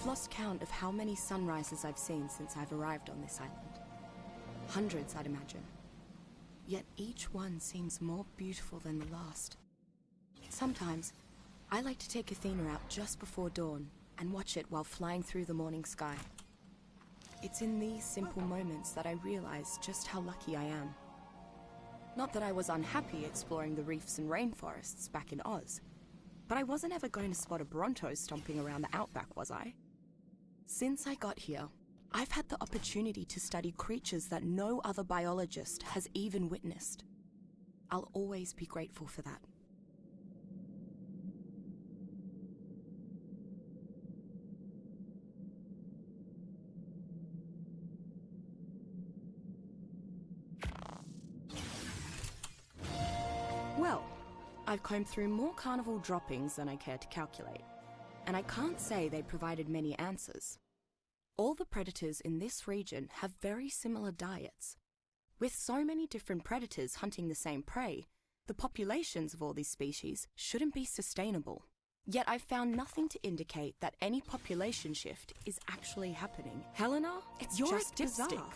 I've lost count of how many sunrises I've seen since I've arrived on this island. Hundreds, I'd imagine. Yet each one seems more beautiful than the last. Sometimes, I like to take Athena out just before dawn and watch it while flying through the morning sky. It's in these simple moments that I realize just how lucky I am. Not that I was unhappy exploring the reefs and rainforests back in Oz, but I wasn't ever going to spot a Bronto stomping around the outback, was I? Since I got here, I've had the opportunity to study creatures that no other biologist has even witnessed. I'll always be grateful for that. Well, I've combed through more carnival droppings than I care to calculate, and I can't say they provided many answers. All the predators in this region have very similar diets. With so many different predators hunting the same prey, the populations of all these species shouldn't be sustainable. Yet I've found nothing to indicate that any population shift is actually happening. Helena, you're just bizarre.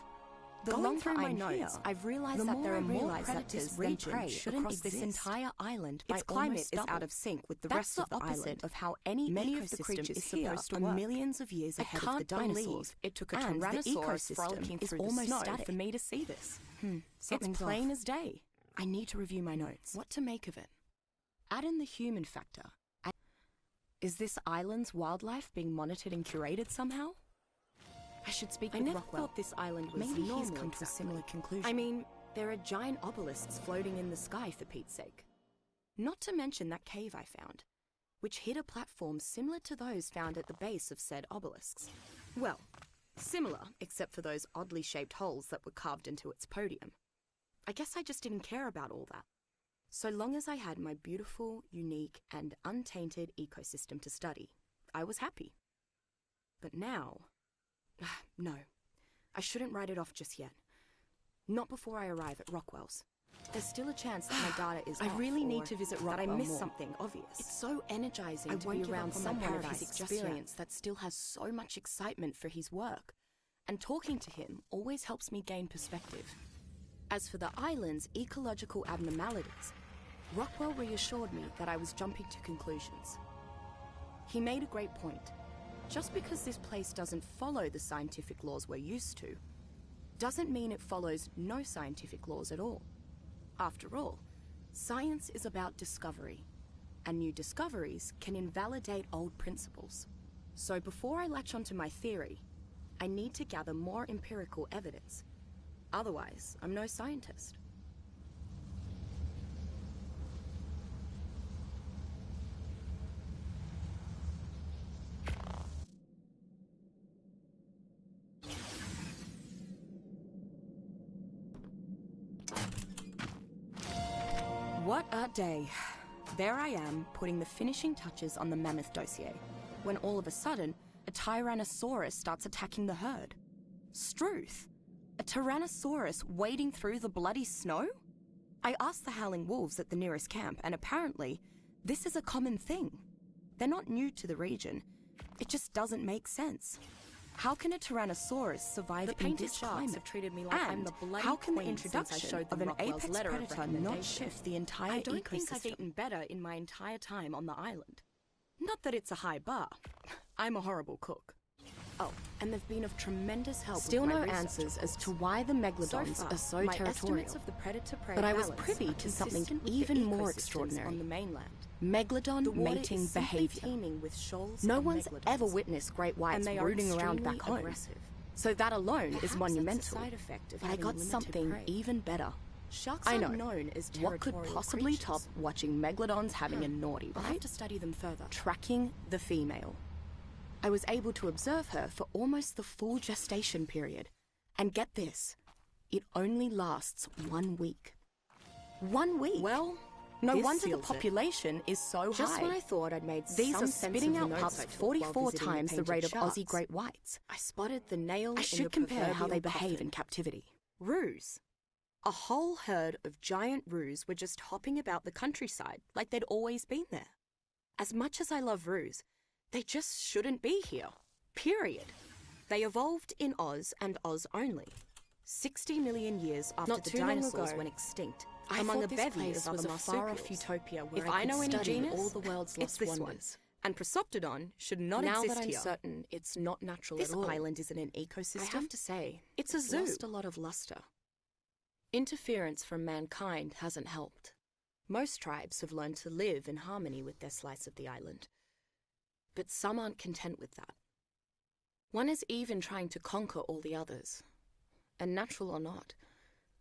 The longer I'm here, I've realized that there are more predators than prey across this entire island. Its climate is out of sync with the rest of the island of how many of the creatures is supposed to work. Millions of years ahead of the dinosaurs. It took a Tyrannosaurus frolicking through the snow for me to see this. It's plain as day. I need to review my notes. What to make of it? Add in the human factor. Is this island's wildlife being monitored and curated somehow? I should speak with Rockwell. I never thought this island was normal. Maybe he's come to a similar conclusion. I mean, there are giant obelisks floating in the sky for Pete's sake. Not to mention that cave I found, which hid a platform similar to those found at the base of said obelisks. Well, similar, except for those oddly shaped holes that were carved into its podium. I guess I just didn't care about all that. So long as I had my beautiful, unique, and untainted ecosystem to study, I was happy. But now... No, I shouldn't write it off just yet. Not before I arrive at Rockwell's. There's still a chance that my data is off. I really need to visit Rockwell. That I missed something obvious. It's so energizing to be around someone of his experience that still has so much excitement for his work. And talking to him always helps me gain perspective. As for the island's ecological abnormalities, Rockwell reassured me that I was jumping to conclusions. He made a great point. Just because this place doesn't follow the scientific laws we're used to, doesn't mean it follows no scientific laws at all. After all, science is about discovery, and new discoveries can invalidate old principles. So before I latch onto my theory, I need to gather more empirical evidence. Otherwise, I'm no scientist. What a day. There I am, putting the finishing touches on the Mammoth dossier, when all of a sudden, a Tyrannosaurus starts attacking the herd. Struth! A Tyrannosaurus wading through the bloody snow? I asked the Howling Wolves at the nearest camp, and apparently, this is a common thing. They're not new to the region. It just doesn't make sense. How can a Tyrannosaurus survive in this climate? Have treated me like I'm the bloody how can the introduction of an apex predator not shift the entire ecosystem? I don't think I've eaten better in my entire time on the island. Not that it's a high bar. I'm a horrible cook. Oh, and they've been of tremendous help. Still no answers as to why the megalodons are so territorial. Of the predator-prey but I was privy to something even more extraordinary on the mainland. Megalodon mating behavior. No one's ever witnessed great whites rooting around back home. So that alone is monumental. But I got something even better. Sharks I know. Known as what could possibly top watching megalodons having a naughty, right? I'll have to study them further. Tracking the female. I was able to observe her for almost the full gestation period. And get this, it only lasts 1 week. 1 week? Well, no wonder the population is so high. Just when I thought I'd made these are spitting out pups 44 times the rate of Aussie great whites. I spotted the nail. I should compare how they behave in captivity. Roos. A whole herd of giant roos were just hopping about the countryside like they'd always been there. As much as I love roos, they just shouldn't be here. Period. They evolved in Oz and Oz only. 60 million years after the dinosaurs went extinct, among a bevy of other marsupials. Utopia where if I know any genus, all the world's lost wonders. One. And Prosoptodon should not exist here. Now that I'm certain it's not natural at all. This island isn't an ecosystem. I have to say, it's a zoo. Lost a lot of luster. Interference from mankind hasn't helped. Most tribes have learned to live in harmony with their slice of the island. But some aren't content with that. One is even trying to conquer all the others. And natural or not,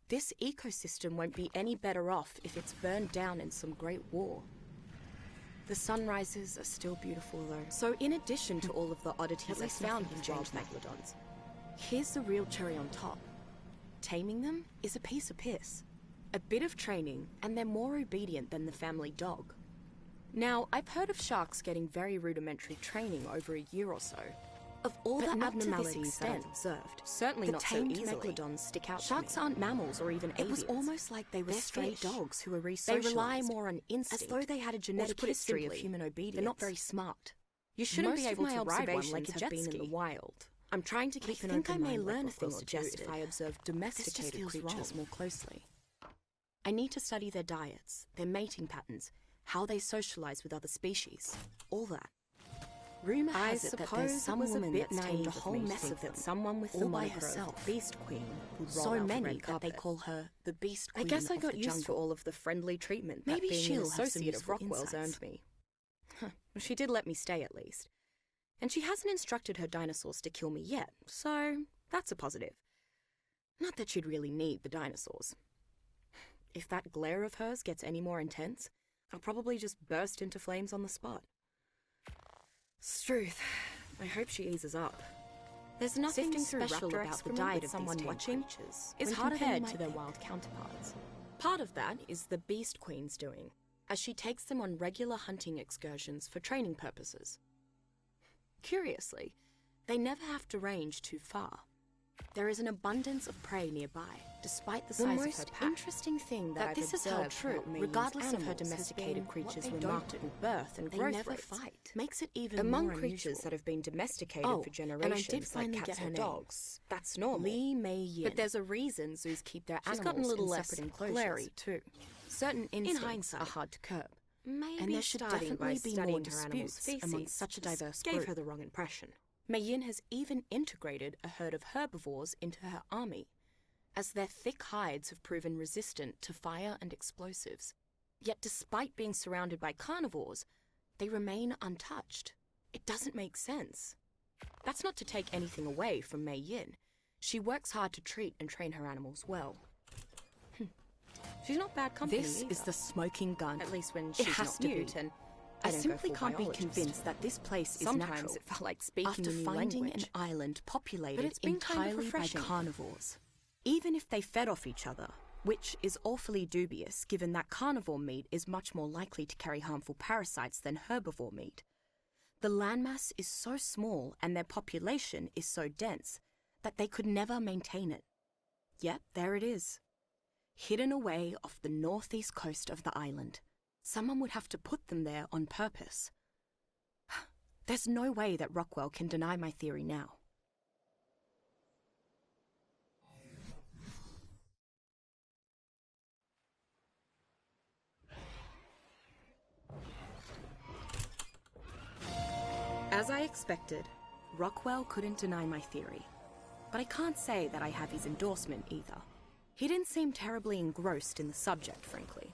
this ecosystem won't be any better off if it's burned down in some great war. The sunrises are still beautiful though. So in addition to all of the oddities I found with wild megalodons, here's the real cherry on top. Taming them is a piece of piss. A bit of training and they're more obedient than the family dog. Now, I've heard of sharks getting very rudimentary training over a year or so. Of all the abnormalities that I've observed, certainly not so easily. The tamed megalodons stick out to me. Sharks aren't mammals or even avians. It was almost like they were stray dogs who were re-socialized. They rely more on instinct, as though they had a genetic history of human obedience. They're not very smart. You shouldn't be able to ride one like a jet ski. Been in the wild. I'm trying to keep an open mind. I think I may learn a thing or two if I observe domesticated creatures more closely. I need to study their diets, their mating patterns, how they socialize with other species, all that. Rumor has it that there's some woman that's tamed a whole mess of them, someone with them by herself, Beast Queen, so many that they call her the Beast Queen. I guess I got used to all of the friendly treatment that being an associate of Rockwell's earned me. Well, she did let me stay at least. And she hasn't instructed her dinosaurs to kill me yet, so that's a positive. Not that she'd really need the dinosaurs. If that glare of hers gets any more intense, I'll probably just burst into flames on the spot. Struth, I hope she eases up. There's nothing special about the diet of someone watching is harder compared to their wild counterparts. Part of that is the Beast Queen's doing, as she takes them on regular hunting excursions for training purposes. Curiously, they never have to range too far. There is an abundance of prey nearby, despite the size of her pack. The most interesting thing that this is held true, regardless of her domesticated creatures' remarkable birth and growth rates, makes it even among more creatures that have been domesticated for generations, like cats or dogs. That's normal. Li Mei Yin. But there's a reason zoos keep their animals in separate enclosures. Glary too. Certain instincts are hard to curb. And there should definitely be more disputes among such a diverse group. Gave her the wrong impression. Mei Yin has even integrated a herd of herbivores into her army, as their thick hides have proven resistant to fire and explosives. Yet despite being surrounded by carnivores, they remain untouched. It doesn't make sense. That's not to take anything away from Mei Yin. She works hard to treat and train her animals well. She's not bad company either. Is the smoking gun. At least when she's not nude, and I simply can't be convinced that this place is natural. Sometimes it felt like speaking a new finding an island populated entirely by carnivores. Even if they fed off each other, which is awfully dubious given that carnivore meat is much more likely to carry harmful parasites than herbivore meat. The landmass is so small and their population is so dense that they could never maintain it. Yet there it is, hidden away off the northeast coast of the island. Someone would have to put them there on purpose. There's no way that Rockwell can deny my theory now. As I expected, Rockwell couldn't deny my theory. But I can't say that I have his endorsement either. He didn't seem terribly engrossed in the subject, frankly.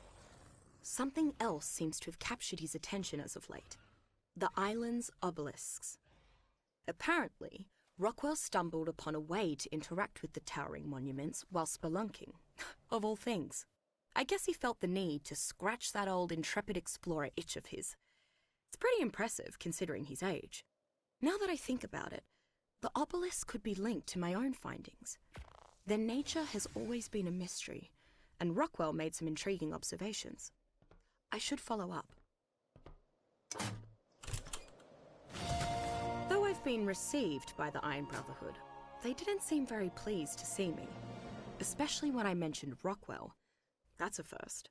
Something else seems to have captured his attention as of late. The island's obelisks. Apparently, Rockwell stumbled upon a way to interact with the towering monuments while spelunking. Of all things. I guess he felt the need to scratch that old intrepid explorer itch of his. It's pretty impressive considering his age. Now that I think about it, the obelisk could be linked to my own findings. Their nature has always been a mystery, and Rockwell made some intriguing observations. I should follow up. Though I've been received by the Iron Brotherhood, they didn't seem very pleased to see me, especially when I mentioned Rockwell. That's a first.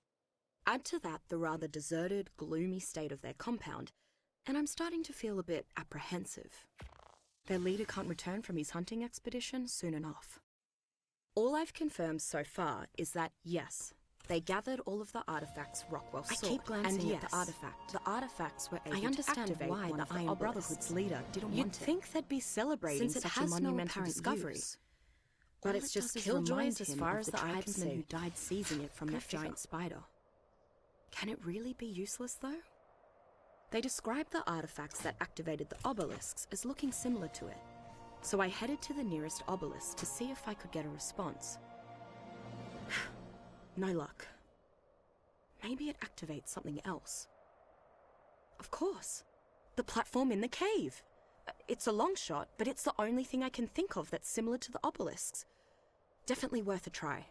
Add to that the rather deserted, gloomy state of their compound, and I'm starting to feel a bit apprehensive. their leader can't return from his hunting expedition soon enough. All I've confirmed so far is that, yes, they gathered all of the artifacts Rockwell sought. I keep glancing and at the artifact. The artifacts were able I understand to activate why one the of Iron obelisks. Brotherhood's leader didn't You'd want it. think they'd be celebrating Since it such a has no monumental apparent discovery. use. But All it's it just does is killjoys remind as him far of as the the eye can tribesmen see. who died seizing it from Go that figure. giant spider. Can it really be useless, though? They described the artifacts that activated the obelisks as looking similar to it, so I headed to the nearest obelisk to see if I could get a response. No luck. Maybe it activates something else. Of course. The platform in the cave. It's a long shot, but it's the only thing I can think of that's similar to the obelisks. Definitely worth a try.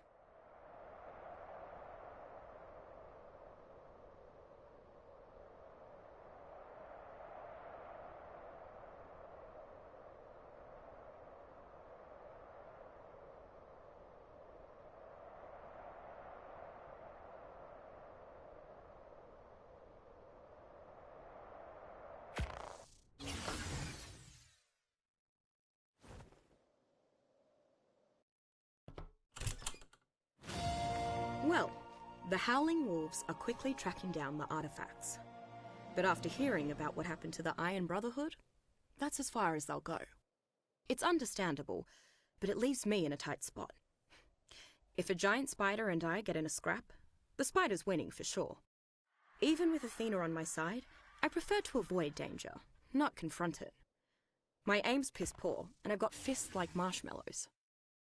Well, the Howling Wolves are quickly tracking down the artifacts. But after hearing about what happened to the Iron Brotherhood, that's as far as they'll go. It's understandable, but it leaves me in a tight spot. If a giant spider and I get in a scrap, the spider's winning for sure. Even with Athena on my side, I prefer to avoid danger, not confront it. My aim's piss poor, and I've got fists like marshmallows.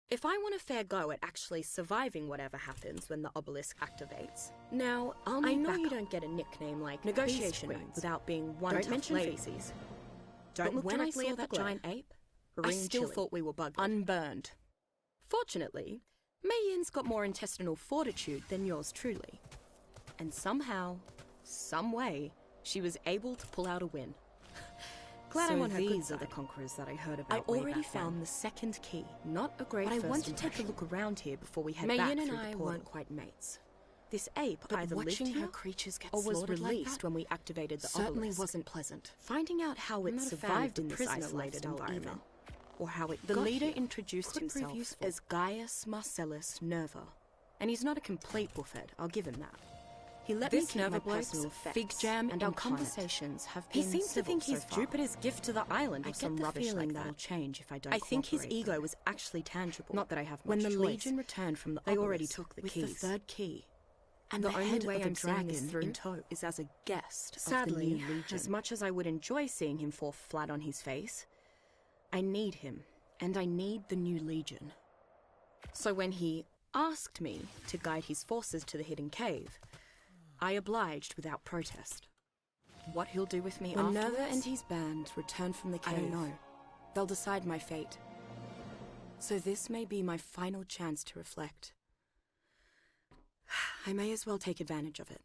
If I want a fair go at actually surviving whatever happens when the obelisk activates, now, I know you don't get a nickname like Negotiation Notes without being one Don't tough mention lady. feces. Don't look when I directly saw at that the giant ape, I still thought we were bugged. Unburned. Fortunately, Mei Yin's got more intestinal fortitude than yours truly. And somehow, some way, she was able to pull out a win. Glad I'm on her good these are side. the conquerors that I heard about. I way already back then. found the second key. Not a great But I first want to take a impression. look around here before we head Mei back Yin and through the I portal. weren't quite mates. This ape But either lived watching here her creatures get or was slaughtered like released that when we activated the certainly obelisk. wasn't pleasant. Finding out how I'm it not a fan of survived the in this prisoner isolated lifestyle environment, either. or how it The got leader here, introduced could prove himself useful. as Gaius Marcellus Nerva, and he's not a complete buffhead, I'll give him that. He let This me keep my Nerva bloke's personal Fig effects, Jam and our incarnate. conversations have He been seems to civil think so he's far. Jupiter's gift to the island I or some get the rubbish feeling like that'll that. change if I don't I think his cooperate, ego though. was actually tangible. Not that I have When much the choice. Legion returned from the They already obelisk took the with keys. the third key. And the the only only way way I'm I'm seeing this dragon through in tow is as a guest Sadly, of the new Legion. As much as I would enjoy seeing him fall flat on his face, I need him, and I need the new Legion. So when he asked me to guide his forces to the hidden cave, I obliged without protest. What he'll do with me When afterwards, Nerva and his band return from the I cave, don't know. They'll decide my fate. So this may be my final chance to reflect. I may as well take advantage of it.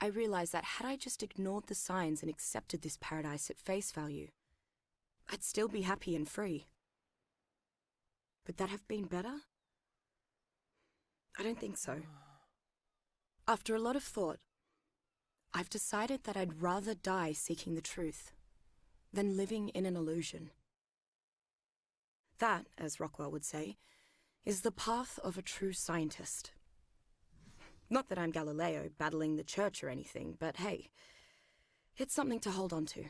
I realize that had I just ignored the signs and accepted this paradise at face value, I'd still be happy and free. Would that have been better? I don't think so. After a lot of thought, I've decided that I'd rather die seeking the truth than living in an illusion. That, as Rockwell would say, is the path of a true scientist. Not that I'm Galileo battling the church or anything, but hey, it's something to hold on to.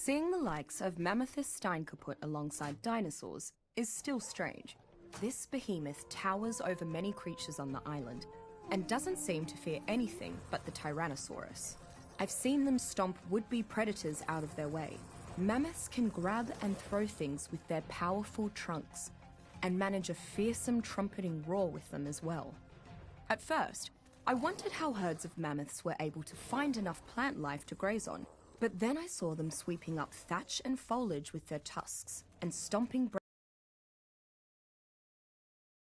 Seeing the likes of Mammothus steinkaput alongside dinosaurs is still strange. This behemoth towers over many creatures on the island and doesn't seem to fear anything but the Tyrannosaurus. I've seen them stomp would-be predators out of their way. Mammoths can grab and throw things with their powerful trunks and manage a fearsome trumpeting roar with them as well. At first, I wondered how herds of mammoths were able to find enough plant life to graze on, but then I saw them sweeping up thatch and foliage with their tusks and stomping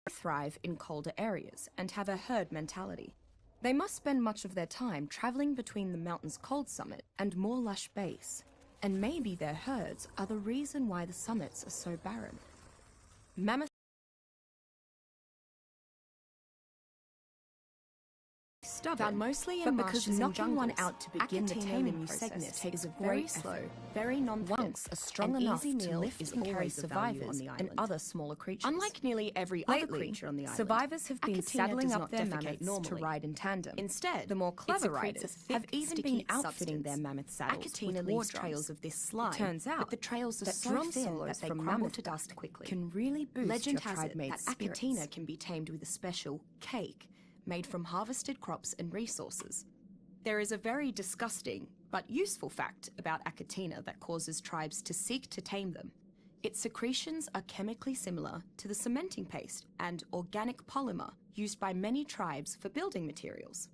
thrive in colder areas and have a herd mentality. They must spend much of their time traveling between the mountain's cold summit and more lush base, and maybe their herds are the reason why the summits are so barren. Mammoths stubborn, mostly in marshes and knocking one out to begin the taming process takes a very slow, very non-once a strong enough to lift and carry survivors and other smaller creatures. Unlike nearly every other creature on the island, survivors have been saddling up their mammoths to ride in tandem. Instead, the more clever riders have even been outfitting their mammoth saddles with leaves trails of this slime. It turns out the trails are so thin that they crumble to dust quickly. Can really boost Legend your tribe-mate that Achatina can be tamed with a special cake made from harvested crops and resources. There is a very disgusting but useful fact about Achatina that causes tribes to seek to tame them. Its secretions are chemically similar to the cementing paste and organic polymer used by many tribes for building materials.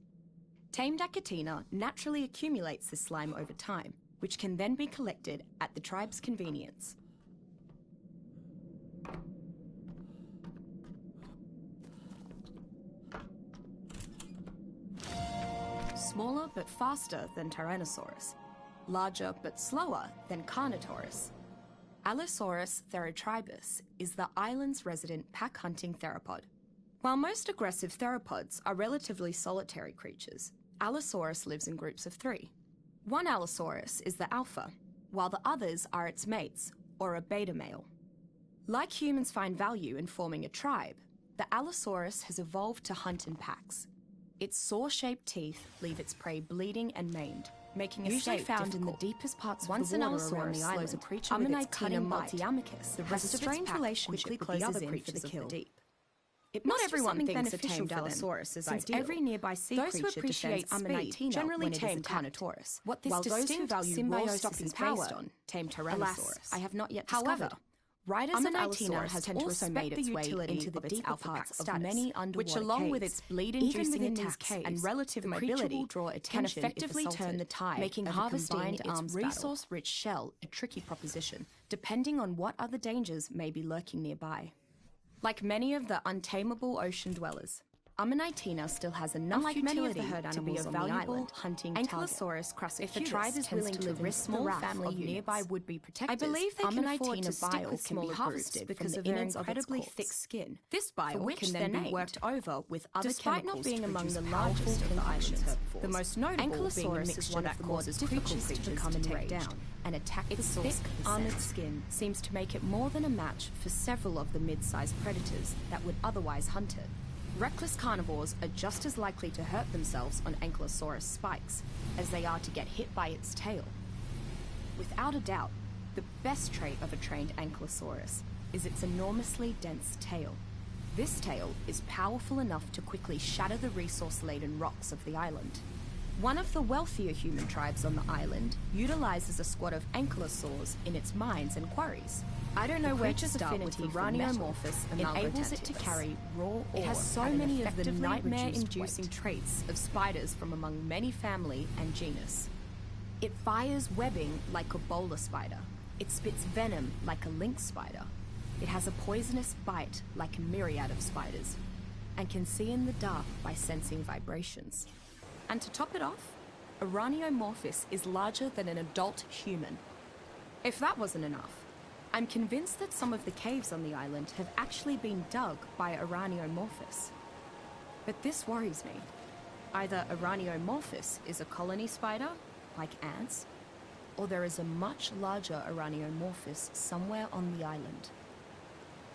Tamed Achatina naturally accumulates this slime over time, which can then be collected at the tribe's convenience. Smaller but faster than Tyrannosaurus, larger but slower than Carnotaurus. Allosaurus therotribus is the island's resident pack-hunting theropod. While most aggressive theropods are relatively solitary creatures, Allosaurus lives in groups of 3. One Allosaurus is the alpha, while the others are its mates, or a beta male. Like humans find value in forming a tribe, the Allosaurus has evolved to hunt in packs. Its saw-shaped teeth leave its prey bleeding and maimed, making usually found in the deepest parts of the water around the island. A creature with its cunning multi-amicus, the rest of its pack quickly closes in for the kill. Not everyone thinks a tamed Allosaurus is ideal. Every nearby sea creature who appreciate speed generally tamed Carnotaurus. What this distinct symbiosis is based on, tamed Tyrannosaurus. I have not yet discovered. Riders of Allosaurus has also made its way into the deeper parts of many underwater which, along with its bleed-inducing attacks and relative mobility, can effectively turn the tide, making harvesting its resource-rich shell a tricky proposition, depending on what other dangers may be lurking nearby. Like many of the untamable ocean dwellers, Ammonitena still has enough utility to be a valuable hunting Ankylosaurus target. If the tribe is willing to risk small family nearby would-be protectors, I believe they can afford to stick with smaller groups because of their incredibly thick skin. This bile can then be worked over with other chemicals not being among the largest of the island's the most notable being a mixture that causes creatures to become enraged and attack its thick, armored skin seems to make it more than a match for several of the mid-sized predators that would otherwise hunt it. Reckless carnivores are just as likely to hurt themselves on Ankylosaurus spikes as they are to get hit by its tail. Without a doubt, the best trait of a trained Ankylosaurus is its enormously dense tail. This tail is powerful enough to quickly shatter the resource-laden rocks of the island. One of the wealthier human tribes on the island utilizes a squad of ankylosaurs in its mines and quarries. I don't know where to start with Uraniomorphus enables it to carry raw ore. It has so many of the nightmare-inducing traits of spiders from among many family and genus. It fires webbing like a bowler spider. It spits venom like a lynx spider. It has a poisonous bite like a myriad of spiders, and can see in the dark by sensing vibrations. And to top it off, Uraniomorphus is larger than an adult human. If that wasn't enough, I'm convinced that some of the caves on the island have actually been dug by Uraniomorphus. But this worries me. Either Uraniomorphus is a colony spider, like ants, or there is a much larger Uraniomorphus somewhere on the island.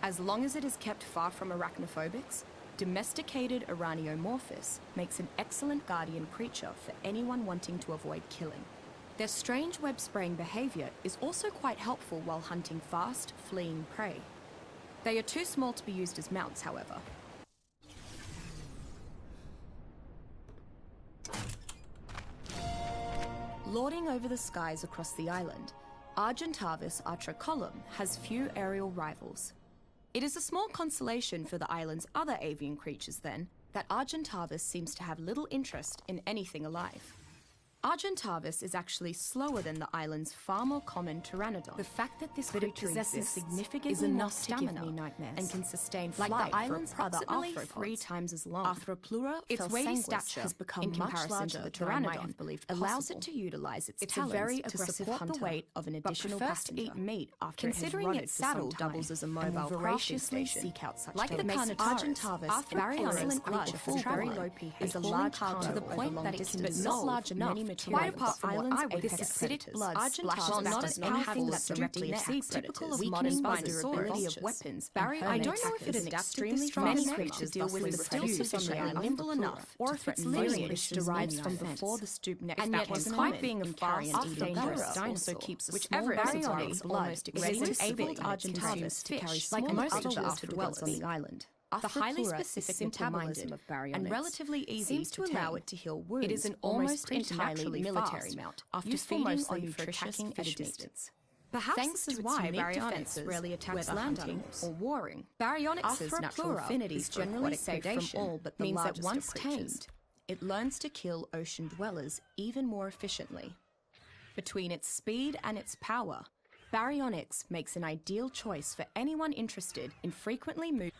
As long as it is kept far from arachnophobics, domesticated Uraniomorphus makes an excellent guardian creature for anyone wanting to avoid killing. Their strange web-spraying behaviour is also quite helpful while hunting fast, fleeing prey. They are too small to be used as mounts, however. Lording over the skies across the island, Argentavis atracolum has few aerial rivals. It is a small consolation for the island's other avian creatures, then, that Argentavis seems to have little interest in anything alive. Argentavis is actually slower than the island's far more common pteranodon. The fact that this creature possesses significantly is enough to give me nightmares and can sustain flight like the island's for approximately 3 times as long. Arthroplura, its weighty stature has become much larger to the pteranodon, allows it to utilize its talons very to support the weight of an additional passenger. To eat meat after considering its saddle doubles as a mobile voraciously seek out such like the Argentavis, Baryonyx creature for very low pH is a large cargo to the point that it can dissolve large enough. Quite apart from what I would this acidic blood splashes back not as powerful that directly exceeds typical of modern durability of weapons. I don't know if it adapts to this many creatures deal with the still sufficiently nimble enough, or if its lineage derives from before the stoop next and yet despite being a fast, dangerous dinosaur, keeps whichever Baryonyx almost enabled Argentavis to carry like most of the after-dwellers on the island. The highly specific metabolism of Baryonyx and relatively easy seems to allow it to heal wounds. It is an almost entirely military mount after feeding on nutritious fish meat. Perhaps thanks this is why Baryonyx rarely attacks land animals or warring. Baryonyx's natural affinity is generally safe from all but the means that once tamed, it learns to kill ocean dwellers even more efficiently. Between its speed and its power, Baryonyx makes an ideal choice for anyone interested in frequently moving.